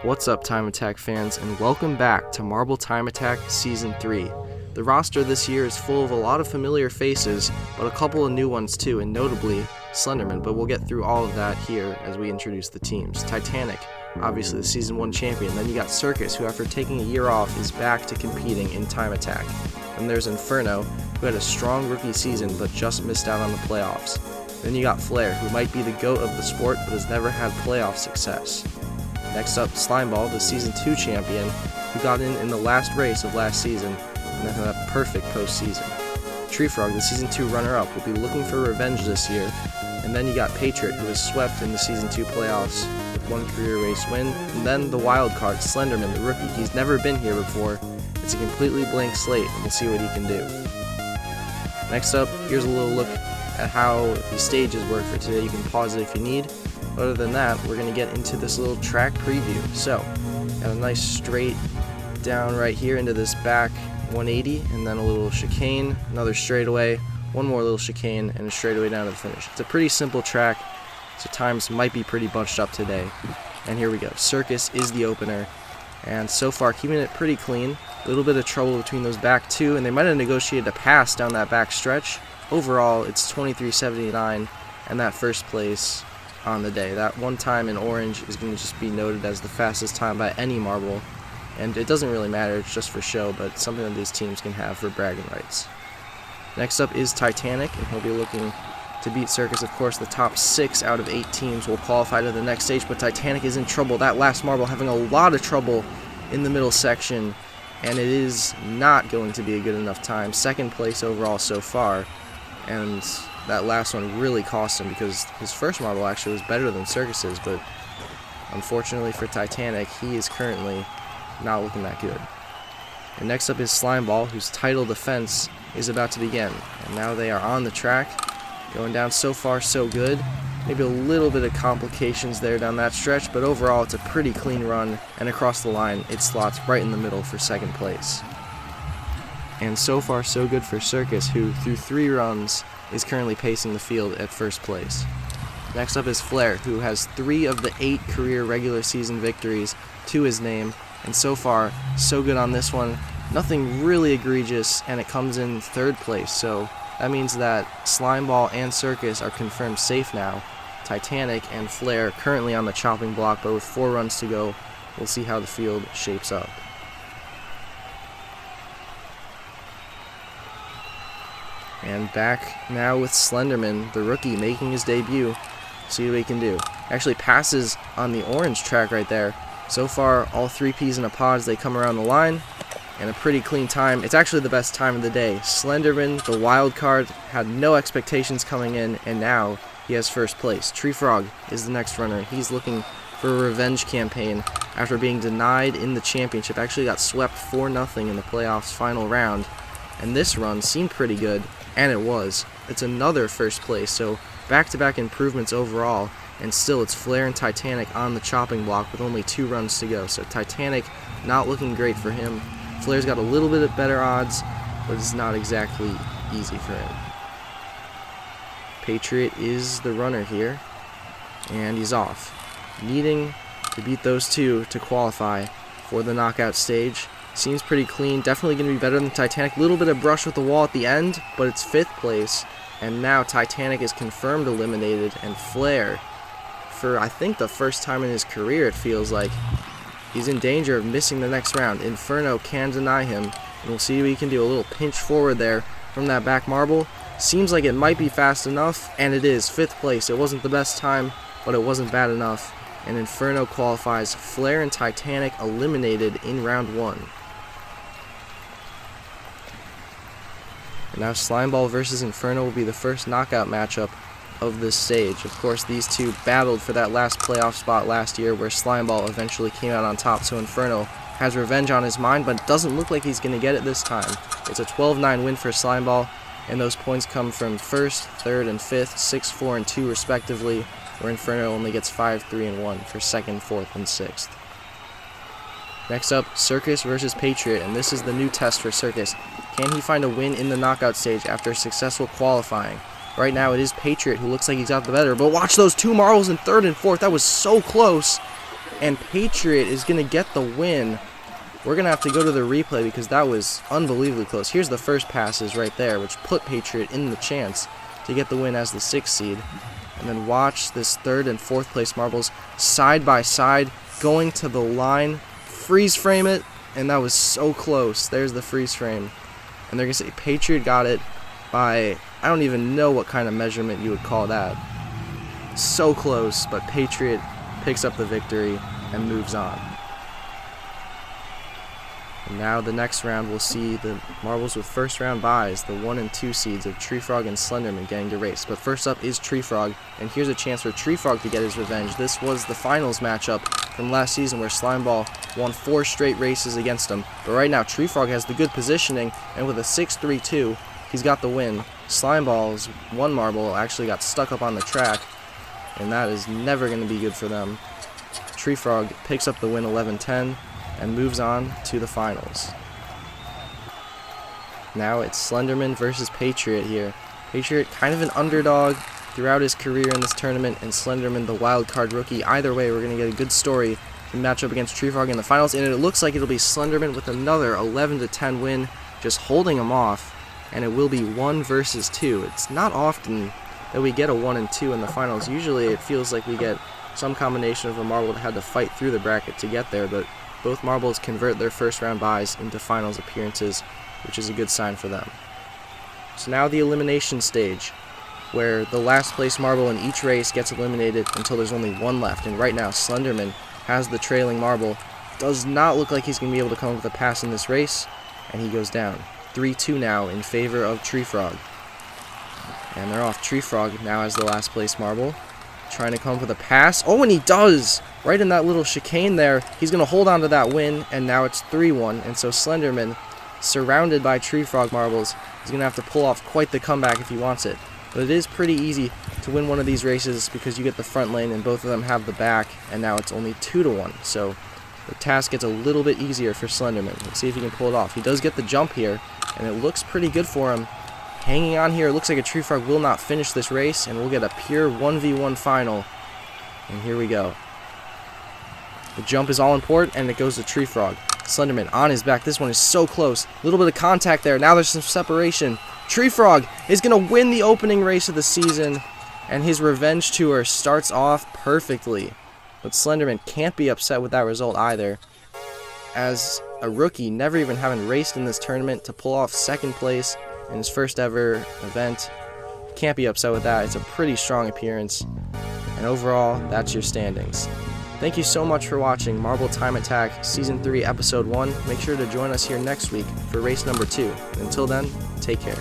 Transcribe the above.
What's up, Time Attack fans, and welcome back to Marble Time Attack Season 3. The roster this year is full of a lot of familiar faces, but a couple of new ones too, and notably Slenderman, but we'll get through all of that here as we introduce the teams. Titanic, obviously the Season 1 champion. Then you got Circus, who after taking a year off is back to competing in Time Attack. Then there's Inferno, who had a strong rookie season but just missed out on the playoffs. Then you got Flare, who might be the GOAT of the sport but has never had playoff success. Next up, Slimeball, the Season 2 champion, who got in the last race of last season and then had a perfect postseason. Treefrog, the Season 2 runner-up, will be looking for revenge this year. And then you got Patriot, who was swept in the Season 2 playoffs with one career race win. And then the wild card, Slenderman, the rookie. He's never been here before. It's a completely blank slate, and we'll see what he can do. Next up, here's a little look at how the stages work for today. You can pause it if you need. Other than that, we're going to get into this little track preview. So, got a nice straight down right here into this back 180, and then a little chicane, another straightaway, one more little chicane, and a straightaway down to the finish. It's a pretty simple track, so times might be pretty bunched up today. And here we go. Circus is the opener, and so far keeping it pretty clean. A little bit of trouble between those back two, and they might have negotiated a pass down that back stretch. Overall, it's 23.79, and that first place on the day. That one time in orange is going to just be noted as the fastest time by any marble, and it doesn't really matter, it's just for show, but something that these teams can have for bragging rights. Next up is Titanic, and he'll be looking to beat Circus. Of course, the top 6 out of 8 teams will qualify to the next stage, but Titanic is in trouble. That last marble having a lot of trouble in the middle section, and it is not going to be a good enough time. Second place overall so far, and that last one really cost him because his first marble actually was better than Circus's, but unfortunately for Titanic, he is currently not looking that good. And next up is Slimeball, whose title defense is about to begin. And now they are on the track, going down. So far so good. Maybe a little bit of complications there down that stretch, but overall it's a pretty clean run, and across the line it slots right in the middle for second place. And so far so good for Circus, who through 3 runs is currently pacing the field at first place. Next up is Flare, who has 3 of the 8 career regular season victories to his name, and so far so good on this one. Nothing really egregious, and it comes in 3rd place, so that means that Slimeball and Circus are confirmed safe now. Titanic and Flare currently on the chopping block, but with 4 runs to go, we'll see how the field shapes up. And back now with Slenderman, the rookie, making his debut. See what he can do. Actually passes on the orange track right there. So far, all 3 peas in a pod as they come around the line. And a pretty clean time. It's actually the best time of the day. Slenderman, the wild card, had no expectations coming in, and now he has first place. Treefrog is the next runner. He's looking for a revenge campaign after being denied in the championship. Actually got swept 4-0 in the playoffs final round. And this run seemed pretty good, and it was. It's another first place, so back-to-back improvements overall, and still it's Flare and Titanic on the chopping block with only 2 runs to go. So Titanic not looking great for him. Flare's got a little bit of better odds, but it's not exactly easy for him. Patriot is the runner here, and he's off. Needing to beat those 2 to qualify for the knockout stage. Seems pretty clean, definitely going to be better than Titanic. Little bit of brush with the wall at the end, but it's 5th place. And now Titanic is confirmed eliminated, and Flare, for I think the first time in his career it feels like, he's in danger of missing the next round. Inferno can deny him, and we'll see what he can do. A little pinch forward there from that back marble. Seems like it might be fast enough, and it is. 5th place. It wasn't the best time, but it wasn't bad enough. And Inferno qualifies. Flare and Titanic eliminated in round 1. And now Slimeball versus Inferno will be the first knockout matchup of this stage. Of course, these 2 battled for that last playoff spot last year where Slimeball eventually came out on top, so Inferno has revenge on his mind, but it doesn't look like he's going to get it this time. It's a 12-9 win for Slimeball, and those points come from 1st, 3rd, and 5th, 6, 4, and 2 respectively, where Inferno only gets 5, 3, and 1 for 2nd, 4th, and 6th. Next up, Circus versus Patriot, and this is the new test for Circus. Can he find a win in the knockout stage after successful qualifying? Right now it is Patriot who looks like he's got the better, but watch those 2 marbles in 3rd and 4th. That was so close. and Patriot is going to get the win. We're going to have to go to the replay because that was unbelievably close. Here's the first passes right there, which put Patriot in the chance to get the win as the 6th seed. And then watch this 3rd and 4th place marbles side by side going to the line. Freeze frame it, and that was so close. There's the freeze frame. And they're going to say Patriot got it by, I don't even know what kind of measurement you would call that. So close, but Patriot picks up the victory and moves on. And now the next round we'll see the marbles with first round buys, the 1 and 2 seeds of Tree Frog and Slenderman getting to race. But first up is Tree Frog, and here's a chance for Tree Frog to get his revenge. This was the finals matchup from last season where Slimeball won 4 straight races against him. But right now Tree Frog has the good positioning, and with a 6-3-2, he's got the win. Slimeball's 1 marble actually got stuck up on the track, and that is never going to be good for them. Tree Frog picks up the win 11-10 and moves on to the finals. Now it's Slenderman versus Patriot here. Patriot kind of an underdog throughout his career in this tournament, and Slenderman the wild card rookie. Either way, we're going to get a good story to match up against Tree Frog in the finals, and it looks like it'll be Slenderman with another 11-10 win, just holding him off, and it will be 1 versus 2. It's not often that we get a 1 and 2 in the finals. Usually it feels like we get some combination of a marble that had to fight through the bracket to get there, but both marbles convert their first round buys into finals appearances, which is a good sign for them. So now the elimination stage, where the last place marble in each race gets eliminated until there's only 1 left. And right now Slenderman has the trailing marble. Does not look like he's going to be able to come up with a pass in this race, and he goes down. 3-2 now in favor of Tree Frog. And they're off. Tree Frog now has the last place marble, trying to come up with a pass. Oh, and he does! Right in that little chicane there. He's going to hold on to that win, and now it's 3-1. And so Slenderman, surrounded by Tree Frog marbles, is going to have to pull off quite the comeback if he wants it. But it is pretty easy to win one of these races because you get the front lane and both of them have the back, and now it's only 2-1. So the task gets a little bit easier for Slenderman. Let's see if he can pull it off. He does get the jump here, and it looks pretty good for him. Hanging on here, it looks like a Tree Frog will not finish this race, and we'll get a pure 1v1 final. And here we go. The jump is all important, and it goes to Tree Frog. Slenderman on his back. This one is so close. A little bit of contact there. Now there's some separation. Tree Frog is going to win the opening race of the season, and his revenge tour starts off perfectly. But Slenderman can't be upset with that result either. As a rookie, never even having raced in this tournament, to pull off 2nd place in his first ever event, can't be upset with that. It's a pretty strong appearance. And overall, that's your standings. Thank you so much for watching Marble Time Attack Season 3 Episode 1. Make sure to join us here next week for race number 2. Until then, take care.